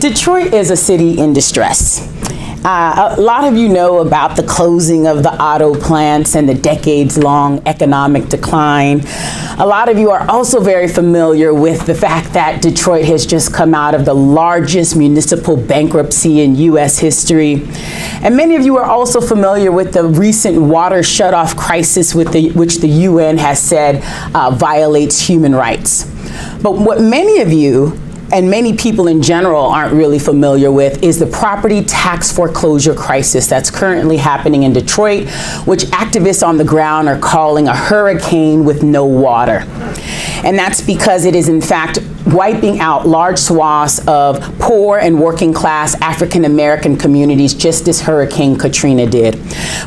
Detroit is a city in distress. A lot of you know about the closing of the auto plants and the decades-long economic decline. A lot of you are also very familiar with the fact that Detroit has just come out of the largest municipal bankruptcy in U.S. history. And many of you are also familiar with the recent water shutoff crisis which the UN has said violates human rights. But what many of you and many people in general aren't really familiar with is the property tax foreclosure crisis that's currently happening in Detroit, which activists on the ground are calling a hurricane with no water. And that's because it is in fact wiping out large swaths of poor and working class African American communities, just as Hurricane Katrina did.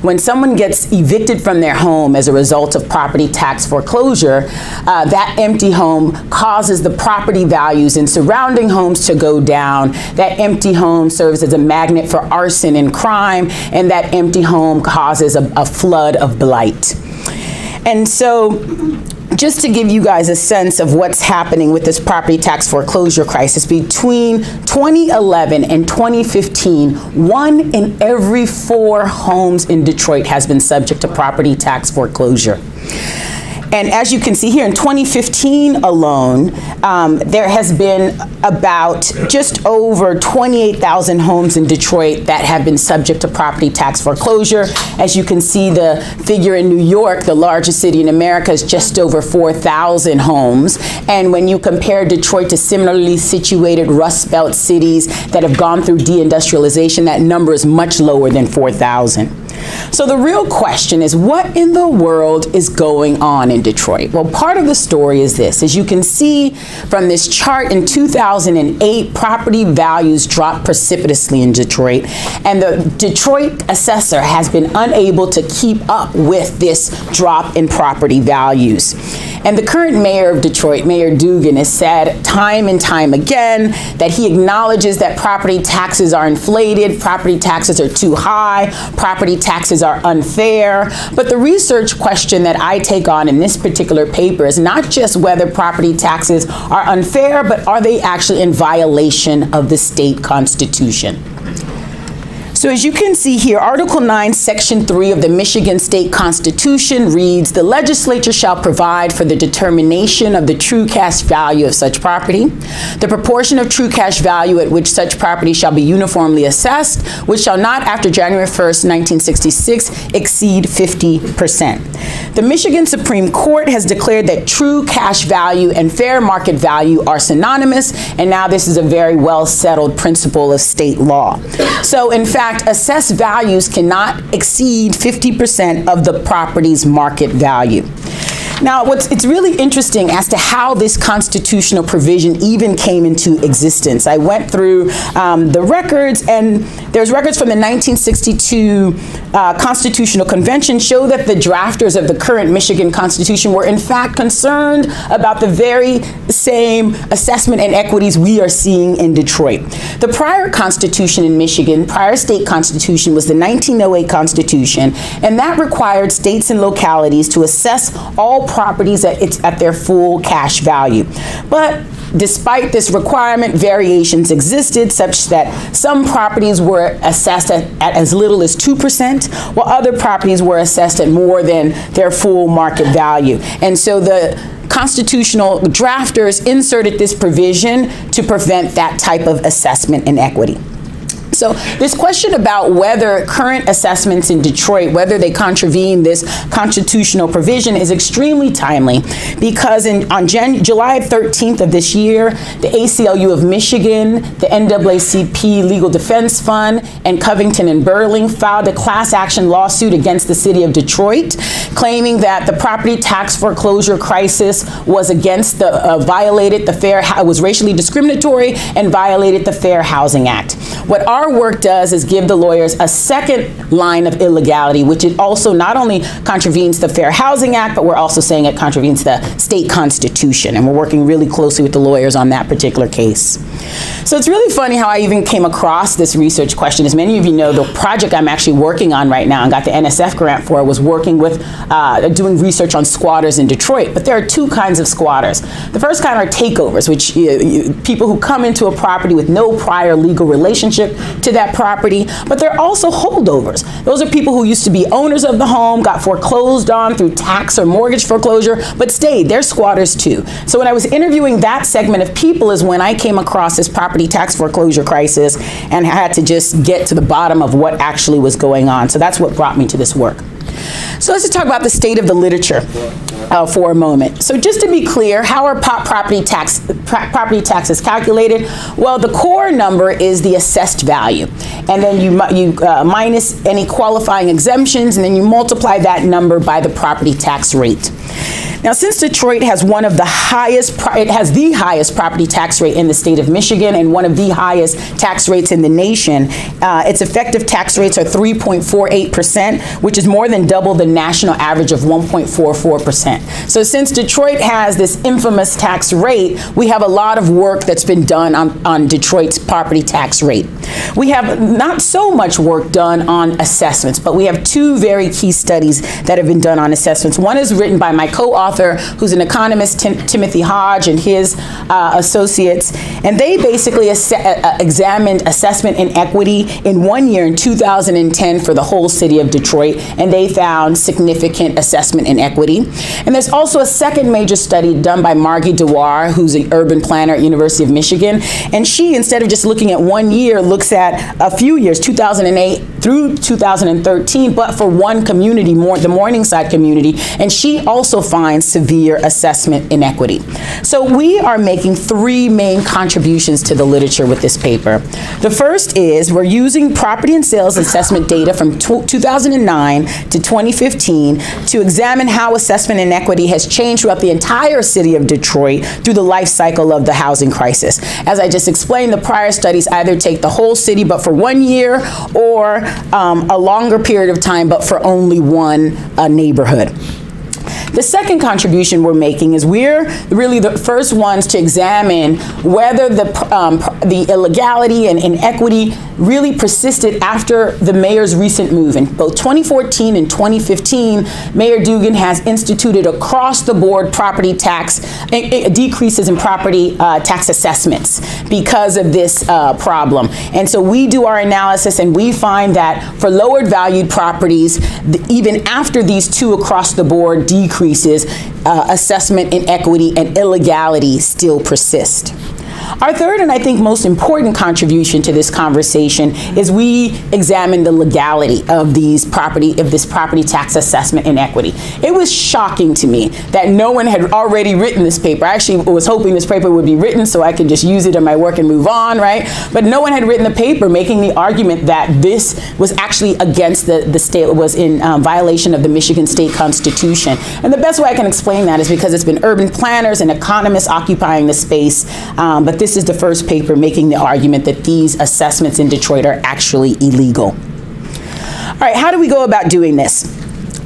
When someone gets evicted from their home as a result of property tax foreclosure, that empty home causes the property values in surrounding homes to go down. That empty home serves as a magnet for arson and crime, and that empty home causes a flood of blight. And so, just to give you guys a sense of what's happening with this property tax foreclosure crisis, between 2011 and 2015, 1 in every 4 homes in Detroit has been subject to property tax foreclosure. And as you can see here, in 2015 alone, there has been about just over 28,000 homes in Detroit that have been subject to property tax foreclosure. As you can see, the figure in New York, the largest city in America, is just over 4,000 homes. And when you compare Detroit to similarly situated Rust Belt cities that have gone through deindustrialization, that number is much lower than 4,000. So the real question is, what in the world is going on in Detroit? Well, part of the story is this. As you can see from this chart, in 2008, property values dropped precipitously in Detroit, and the Detroit assessor has been unable to keep up with this drop in property values. And the current mayor of Detroit, Mayor Dugan, has said time and time again that he acknowledges that property taxes are inflated, property taxes are too high, property taxes are unfair. But the research question that I take on in this particular paper is not just whether property taxes are unfair, but are they actually in violation of the state constitution? So as you can see here, Article 9, Section 3 of the Michigan State Constitution reads, "The legislature shall provide for the determination of the true cash value of such property, the proportion of true cash value at which such property shall be uniformly assessed, which shall not after January 1st, 1966 exceed 50%. The Michigan Supreme Court has declared that true cash value and fair market value are synonymous, and now this is a very well settled principle of state law. So in fact, assessed values cannot exceed 50% of the property's market value. Now, it's really interesting as to how this constitutional provision even came into existence. I went through the records, and there's records from the 1962 Constitutional Convention show that the drafters of the current Michigan Constitution were in fact concerned about the very same assessment inequities we are seeing in Detroit. The prior Constitution in Michigan, prior state Constitution, was the 1908 Constitution, and that required states and localities to assess all properties at their full cash value. But despite this requirement, variations existed such that some properties were assessed at as little as 2%, while other properties were assessed at more than their full market value. And so the constitutional drafters inserted this provision to prevent that type of assessment inequity. So this question about whether current assessments in Detroit, whether they contravene this constitutional provision, is extremely timely, because on July 13th of this year, the ACLU of Michigan, the NAACP Legal Defense Fund, and Covington and Burling filed a class action lawsuit against the city of Detroit, claiming that the property tax foreclosure crisis was against the was racially discriminatory and violated the Fair Housing Act. What our our work does is give the lawyers a second line of illegality, which it also not only contravenes the Fair Housing Act, but we're also saying it contravenes the state constitution. And we're working really closely with the lawyers on that particular case. So it's really funny how I even came across this research question. As many of you know, the project I'm actually working on right now and got the NSF grant for was working with doing research on squatters in Detroit. But there are two kinds of squatters. The first kind are takeovers, which people who come into a property with no prior legal relationship to that property, but they're also holdovers. Those are people who used to be owners of the home, got foreclosed on through tax or mortgage foreclosure, but stayed. They're squatters too. So when I was interviewing that segment of people is when I came across this property tax foreclosure crisis and had to just get to the bottom of what actually was going on. So that's what brought me to this work. So let's just talk about the state of the literature for a moment. So just to be clear, how are property taxes calculated? Well, the core number is the assessed value. And then you minus any qualifying exemptions, and then you multiply that number by the property tax rate. Now, since Detroit has one of the highest, it has the highest property tax rate in the state of Michigan and one of the highest tax rates in the nation, its effective tax rates are 3.48%, which is more than double the national average of 1.44%. So since Detroit has this infamous tax rate, we have a lot of work that's been done on Detroit's property tax rate. We have not so much work done on assessments, but we have two very key studies that have been done on assessments. One is written by my co-author, who's an economist, Timothy Hodge, and his associates, and they basically examined assessment inequity in 1 year in 2010 for the whole city of Detroit, and they found significant assessment inequity. And there's also a second major study done by Margie Dewar, who's an urban planner at University of Michigan, and she, instead of just looking at 1 year, looks at a few years, 2008 through 2013, but for one community, the Morningside community, and she also finds severe assessment inequity. So we are making three main contributions to the literature with this paper. The first is we're using property and sales assessment data from 2009 to 2015 to examine how assessment inequity has changed throughout the entire city of Detroit through the life cycle of the housing crisis. As I just explained, the prior studies either take the whole city but for 1 year, or a longer period of time but for only one neighborhood. The second contribution we're making is we're really the first ones to examine whether the illegality and inequity really persisted after the mayor's recent move. In both 2014 and 2015, Mayor Dugan has instituted across-the-board property tax decreases in property tax assessments because of this problem. And so we do our analysis, and we find that for lowered valued properties, even after these two across-the-board decreases, assessment inequity and illegality still persist. Our third and I think most important contribution to this conversation is we examine the legality of this property tax assessment inequity. It was shocking to me that no one had already written this paper. I actually was hoping this paper would be written so I could just use it in my work and move on, right? But no one had written the paper making the argument that this was actually against the state, was in violation of the Michigan state constitution. And the best way I can explain that is because it's been urban planners and economists occupying the space, but this is the first paper making the argument that these assessments in Detroit are actually illegal. All right, how do we go about doing this?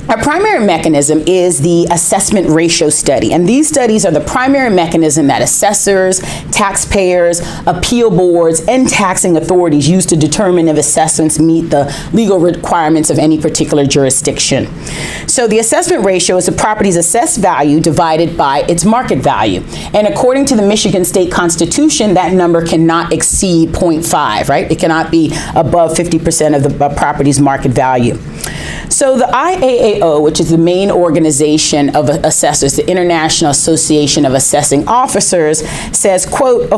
Our primary mechanism is the assessment ratio study, and these studies are the primary mechanism that assessors, taxpayers, appeal boards, and taxing authorities use to determine if assessments meet the legal requirements of any particular jurisdiction. So the assessment ratio is the property's assessed value divided by its market value, and according to the Michigan State Constitution, that number cannot exceed 0.5, right? It cannot be above 50% of the property's market value. So the IAAO, which is the main organization of assessors, the International Association of Assessing Officers, says, quote,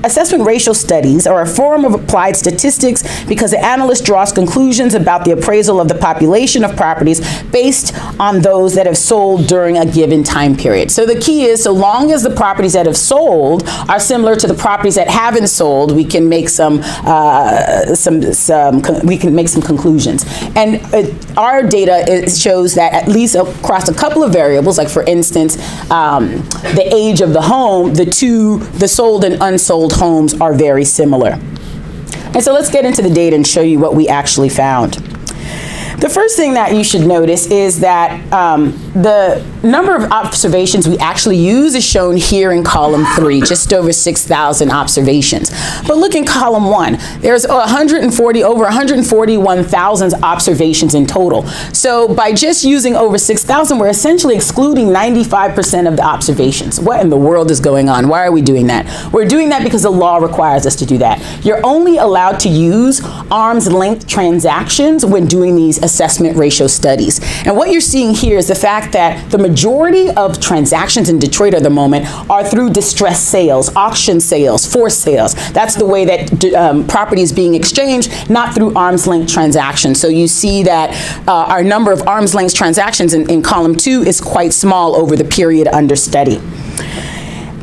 assessment ratio studies are a form of applied statistics because the analyst draws conclusions about the appraisal of the population of properties based on those that have sold during a given time period. So the key is, so long as the properties that have sold are similar to the properties that haven't sold, we can make some conclusions. And our data shows that at least across a couple of variables, like for instance, the age of the home, the sold and unsold homes are very similar. And so let's get into the data and show you what we actually found. The first thing that you should notice is that the number of observations we actually use is shown here in column 3, just over 6,000 observations. But look in column 1, there's over 141,000 observations in total. So by just using over 6,000, we're essentially excluding 95% of the observations. What in the world is going on? Why are we doing that? We're doing that because the law requires us to do that. You're only allowed to use arm's length transactions when doing these assessment ratio studies. And what you're seeing here is the fact that the majority of transactions in Detroit at the moment are through distressed sales, auction sales, forced sales. That's the way that property is being exchanged, not through arm's length transactions. So you see that our number of arm's length transactions in column 2 is quite small over the period under study.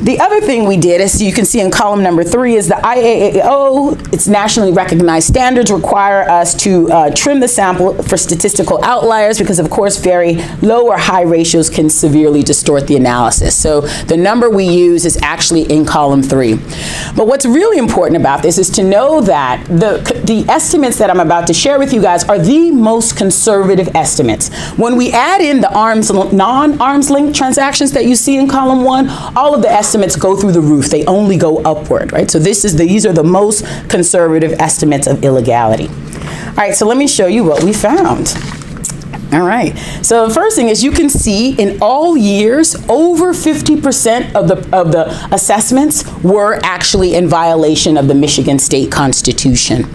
The other thing we did, as you can see in column number 3, is the IAAO, its nationally recognized standards require us to trim the sample for statistical outliers because, of course, very low or high ratios can severely distort the analysis. So the number we use is actually in column 3. But what's really important about this is to know that the estimates that I'm about to share with you guys are the most conservative estimates. When we add in the non-arm's length transactions that you see in column 1, all of the estimates go through the roof. They only go upward, right? So these are the most conservative estimates of illegality. All right, so let me show you what we found. All right, so the first thing is you can see in all years, over 50% of the assessments were actually in violation of the Michigan State Constitution.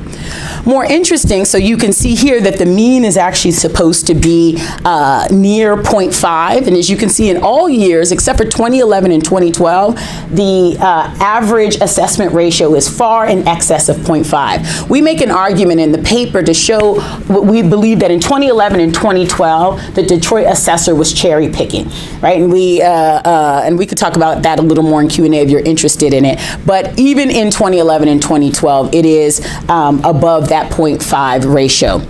More interesting, so you can see here that the mean is actually supposed to be near 0.5, and as you can see in all years, except for 2011 and 2012, the average assessment ratio is far in excess of 0.5. We make an argument in the paper to show what we believe that in 2011 and 2012, the Detroit assessor was cherry picking, right? And we could talk about that a little more in Q&A if you're interested in it. But even in 2011 and 2012, it is above that 0.5 ratio.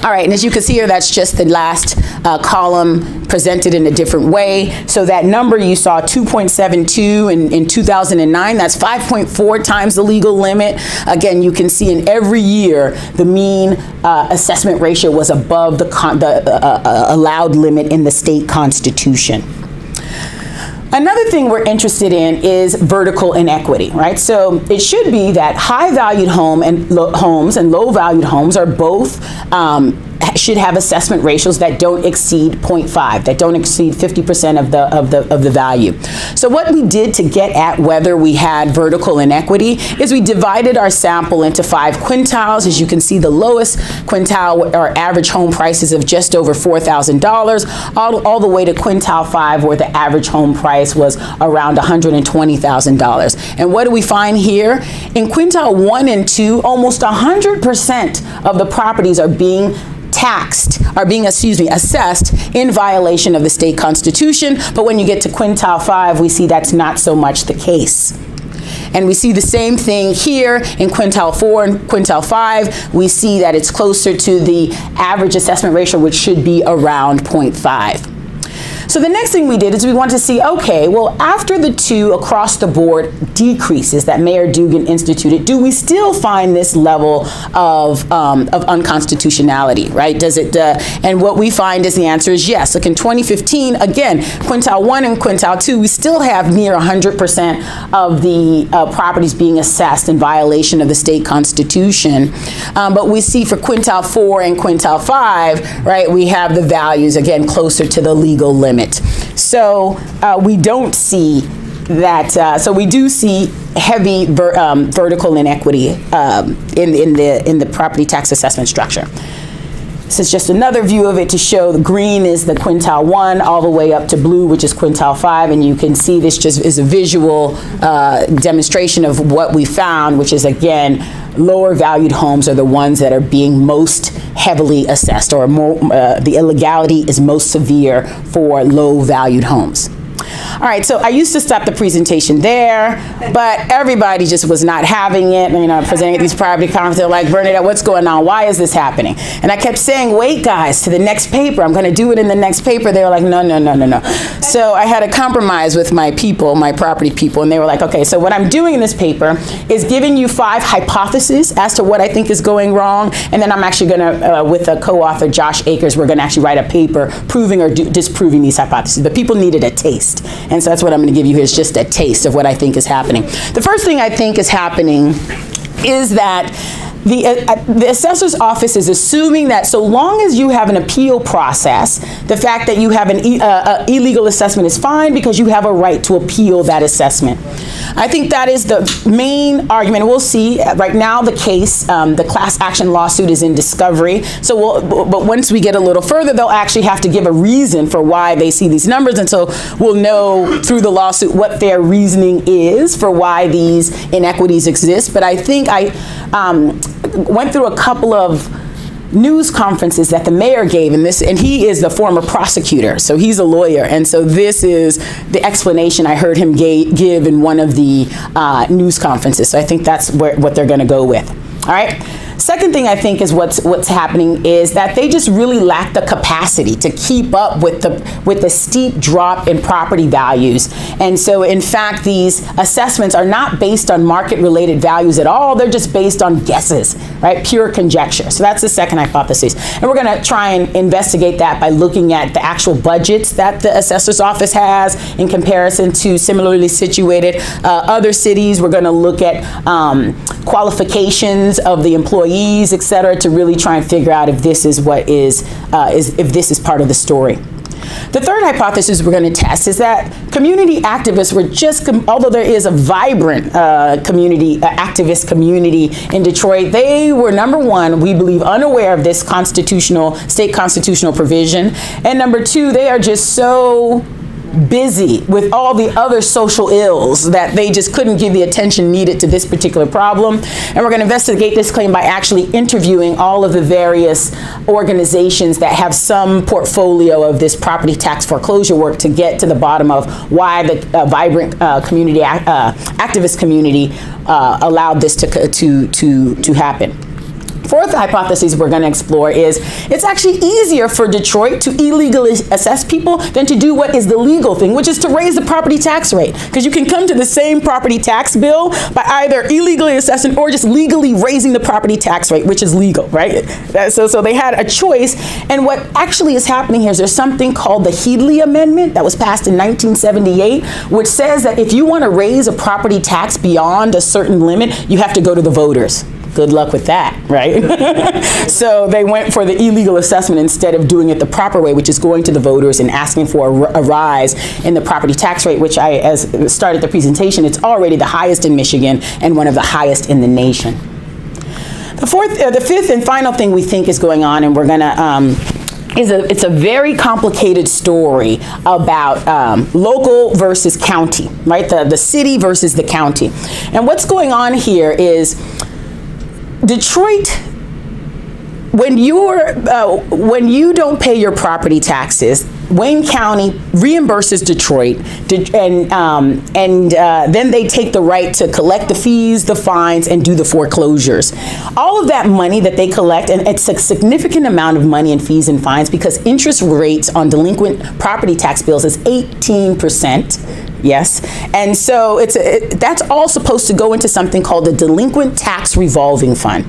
All right, and as you can see here, that's just the last column presented in a different way. So that number you saw, 2.72 in 2009, that's 5.4 times the legal limit. Again, you can see in every year, the mean assessment ratio was above the allowed limit in the state constitution. Another thing we're interested in is vertical inequity, right? So it should be that high-valued homes and low-valued homes are both should have assessment ratios that don't exceed 0.5, that don't exceed 50% of the value. So what we did to get at whether we had vertical inequity is we divided our sample into 5 quintiles. As you can see, the lowest quintile are average home prices of just over $4,000, all the way to quintile 5, where the average home price was around $120,000. And what do we find here? In quintile 1 and 2, almost 100% of the properties are being assessed in violation of the state constitution. But when you get to quintile 5, we see that's not so much the case. And we see the same thing here in quintile 4 and quintile 5. We see that it's closer to the average assessment ratio, which should be around 0.5. So the next thing we did is we wanted to see, okay, well, after the 2 across the board decreases that Mayor Dugan instituted, do we still find this level of unconstitutionality, right? Does it, and what we find is the answer is yes. Like in 2015, again, quintile 1 and quintile 2, we still have near 100% of the properties being assessed in violation of the state constitution. But we see for quintile 4 and quintile 5, right, we have the values, again, closer to the legal limit. So we don't see that, so we do see heavy vertical inequity in the property tax assessment structure. This is just another view of it to show the green is the quintile 1 all the way up to blue, which is quintile 5, and you can see this just is a visual demonstration of what we found, which is, again, lower valued homes are the ones that are being most heavily assessed, or more, the illegality is most severe for low valued homes. All right, so I used to stop the presentation there, but everybody just was not having it. You know, I'm presenting at these property conferences, they're like, Bernadette, what's going on? Why is this happening? And I kept saying, wait, guys, to the next paper. I'm going to do it in the next paper. They were like, no, no, no, no, no. So I had a compromise with my people, my property people, and they were like, okay, so what I'm doing in this paper is giving you 5 hypotheses as to what I think is going wrong, and then I'm actually going to, with a co-author, Josh Akers, we're going to actually write a paper proving or disproving these hypotheses. But people needed a taste, and so that's what I'm going to give you here is just a taste of what I think is happening. The first thing I think is happening is that the assessor's office is assuming that so long as you have an appeal process, the fact that you have an illegal assessment is fine because you have a right to appeal that assessment. I think that is the main argument. We'll see. Right now the case, the class action lawsuit is in discovery. So but once we get a little further, they'll actually have to give a reason for why they see these numbers. And so we'll know through the lawsuit what their reasoning is for why these inequities exist. But I think I went through a couple of news conferences that the mayor gave, and he is the former prosecutor, so he's a lawyer, and so this is the explanation I heard him give in one of the news conferences. So I think that's what they're going to go with. All right. Second thing I think is what's happening is that they just really lack the capacity to keep up with the steep drop in property values. And so in fact, these assessments are not based on market-related values at all. They're just based on guesses, right? Pure conjecture. So that's the second hypothesis. And we're going to try and investigate that by looking at the actual budgets that the assessor's office has in comparison to similarly situated other cities. We're going to look at qualifications of the employees, et cetera, to really try and figure out if this is what if this is part of the story. The third hypothesis we're going to test is that community activists were just, although there is a vibrant activist community in Detroit, they were, number one, we believe, unaware of this state constitutional provision, and number two, they are just so busy with all the other social ills that they just couldn't give the attention needed to this particular problem. And we're going to investigate this claim by actually interviewing all of the various organizations that have some portfolio of this property tax foreclosure work to get to the bottom of why the vibrant activist community allowed this to happen. Fourth hypothesis we're going to explore is it's actually easier for Detroit to illegally assess people than to do what is the legal thing, which is to raise the property tax rate. Because you can come to the same property tax bill by either illegally assessing or just legally raising the property tax rate, which is legal, right? So they had a choice. And what actually is happening here is there's something called the Headley Amendment that was passed in 1978, which says that if you want to raise a property tax beyond a certain limit, you have to go to the voters. Good luck with that, right? So they went for the illegal assessment instead of doing it the proper way, which is going to the voters and asking for a rise in the property tax rate, which as started the presentation, it's already the highest in Michigan and one of the highest in the nation. The fifth and final thing we think is going on, and we're gonna, it's a very complicated story about local versus county, right? The city versus the county. And what's going on here is Detroit, when you don't pay your property taxes, Wayne County reimburses Detroit, and then they take the right to collect the fees, the fines, and do the foreclosures. All of that money that they collect, and it's a significant amount of money in fees and fines because interest rates on delinquent property tax bills is 18%. Yes, and so that's all supposed to go into something called the Delinquent Tax Revolving Fund.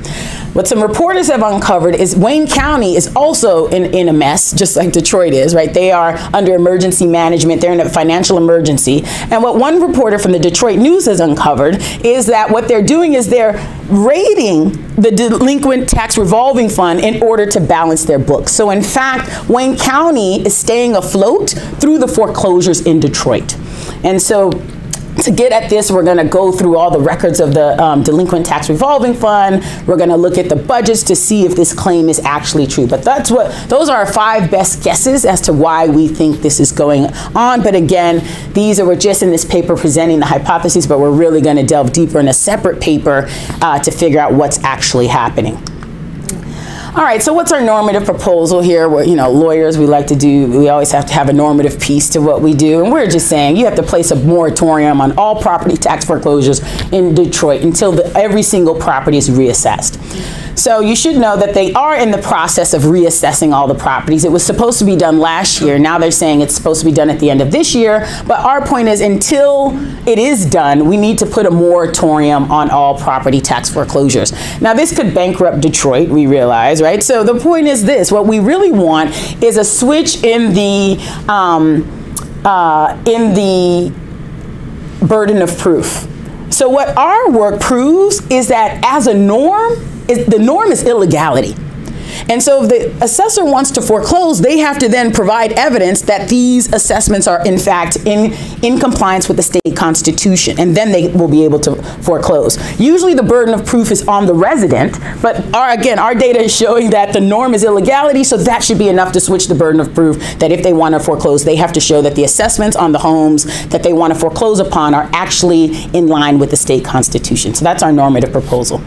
What some reporters have uncovered is Wayne County is also in a mess, just like Detroit is, right? They are under emergency management. They're in a financial emergency. And what one reporter from the Detroit News has uncovered is that what they're doing is they're raiding the Delinquent Tax Revolving Fund in order to balance their books. So in fact, Wayne County is staying afloat through the foreclosures in Detroit. And so to get at this, we're going to go through all the records of the Delinquent Tax Revolving Fund. We're going to look at the budgets to see if this claim is actually true. But those are our 5 best guesses as to why we think this is going on. But again, we're just in this paper presenting the hypotheses, but we're really going to delve deeper in a separate paper to figure out what's actually happening. All right, so what's our normative proposal here? Where, you know, lawyers, we always have to have a normative piece to what we do. And we're just saying you have to place a moratorium on all property tax foreclosures in Detroit until every single property is reassessed. So you should know that they are in the process of reassessing all the properties. It was supposed to be done last year. Now they're saying it's supposed to be done at the end of this year. But our point is, until it is done, we need to put a moratorium on all property tax foreclosures. Now this could bankrupt Detroit, we realize, right? So the point is this: what we really want is a switch in the burden of proof. So what our work proves is that as a norm, the norm is illegality. And so if the assessor wants to foreclose, they have to then provide evidence that these assessments are in fact in compliance with the state constitution, and then they will be able to foreclose. Usually the burden of proof is on the resident, but again, our data is showing that the norm is illegality, so that should be enough to switch the burden of proof that if they want to foreclose, they have to show that the assessments on the homes that they want to foreclose upon are actually in line with the state constitution. So that's our normative proposal.